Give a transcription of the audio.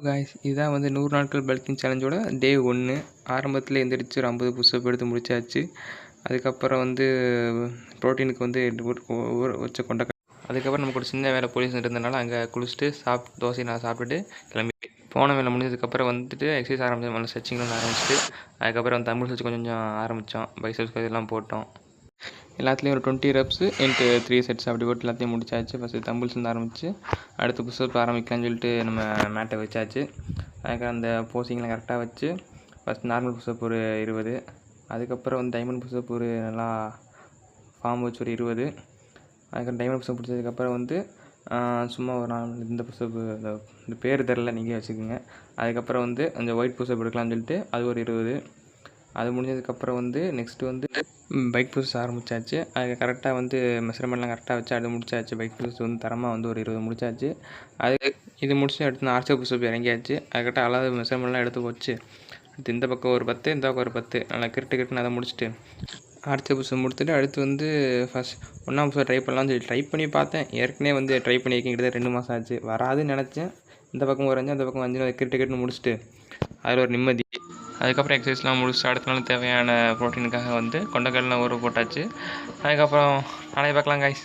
Guys இதுதான் வந்து 100 நாட்கள் பல்கிங் சேலஞ்சோட டே 1. ஆரம்பத்தில் எந்திரிச்சு ஒரு 50 புஷ்அப் எடுத்து முடிச்சாச்சு. அதுக்கப்புறம் வந்து ப்ரோட்டீனுக்கு வந்து ஊற வச்ச கொண்டக்கடலை. அதுக்கப்புறம் நமக்கு ஒரு சின்ன வேலை போலீஸ் இருந்ததுனால அங்கே குளிச்சுட்டு தோசை நான் சாப்பிட்டுட்டு கிளம்பி போன வேலை முடிஞ்சதுக்கப்புறம் வந்துட்டு எக்ஸசைஸ் ஆரம்பிச்சோம். நல்லா ஸ்ட்ரெச்சிங்லாம் ஆரம்பிச்சிட்டு அதுக்கப்புறம் வந்து தம்பிள்ஸ் வச்சு கொஞ்சம் ஆரம்பித்தோம். பைசெப்ஸ் இதெல்லாம் போட்டோம். எல்லாத்துலேயும் ஒரு 20 ரெப்ஸு இன்ட்டு 3 செட்ஸ் அப்படி போட்டு எல்லாத்தையும் முடிச்சாச்சு. ஃபஸ்ட்டு தம்பிள்ஸ்லேருந்து ஆரம்பித்து அடுத்து புஷ்அப் ஆரம்பிக்கலாம்னு சொல்லிட்டு நம்ம மேட்டை வச்சாச்சு. அதுக்கப்புறம் அந்த போஸிங்லாம் கரெக்டாக வச்சு ஃபஸ்ட் நார்மல் புஷ்அப் ஒரு 20, அதுக்கப்புறம் வந்து டைமண்ட் புஷ்அப் ஒரு நல்லா ஃபார்ம் வச்சு ஒரு 20, அதுக்கப்புறம் டைமண்ட் புஷ்அப் பிடிச்சதுக்கப்புறம் வந்து சும்மா ஒரு நார்மல் இந்த புஷ்அப்பு இந்த பேர் தெரில நீங்கள் வச்சுக்கோங்க. அதுக்கப்புறம் வந்து அந்த ஒயிட் புஷ்அப் எடுக்கலாம்னு சொல்லிட்டு அது ஒரு 20. அது முடிஞ்சதுக்கப்புறம் வந்து நெக்ஸ்ட்டு வந்து பைக் புஷ் ஆரம்பித்தாச்சு. அது கரெக்டாக வந்து மெஷர்மெண்ட்லாம் கரெக்டாக வச்சு அது முடிச்சாச்சு. பைக் புஷ் வந்து தரமாக வந்து ஒரு 20 முடிச்சாச்சு. இது முடிச்சு அடுத்து நான் ஆர்ச்சர் புஷ்அப் இறங்கியாச்சு. அதுக்கப்புறம் அதாவது மெஷர்மெண்ட்லாம் எடுத்து போச்சு. அடுத்து இந்த பக்கம் ஒரு 10, இந்த பக்கம் ஒரு 10 நல்லா கிரிட்டுன்னு அதை முடிச்சுட்டு ஆர்ச்சர் புஷ்அப் முடிச்சுட்டு அடுத்து வந்து ஃபஸ்ட் 1ஆம் புஷ்அப் ட்ரை பண்ணலாம்னு சொல்லி ட்ரை பண்ணி பார்த்தேன். ஏற்கனவே வந்து ட்ரை பண்ணியிருக்கேன், கிட்டத்தட்ட 2 மாதம் ஆச்சு. வராதுன்னு நினச்சேன். இந்த பக்கம் ஒரு 5, அந்த பக்கம் 5 கிரிட்டுன்னு முடிச்சுட்டு அதில் ஒரு நிம்மதி. அதுக்கப்புறம் எக்ஸசைஸ்லாம் முடிச்சுட்டு அடுத்த நாள் தேவையான ப்ரோட்டீனுக்காக வந்து கொண்டக்கடலை ஊற போட்டாச்சு. அதுக்கப்புறம் நாளைக்கு பார்க்கலாம் காய்ஸ்.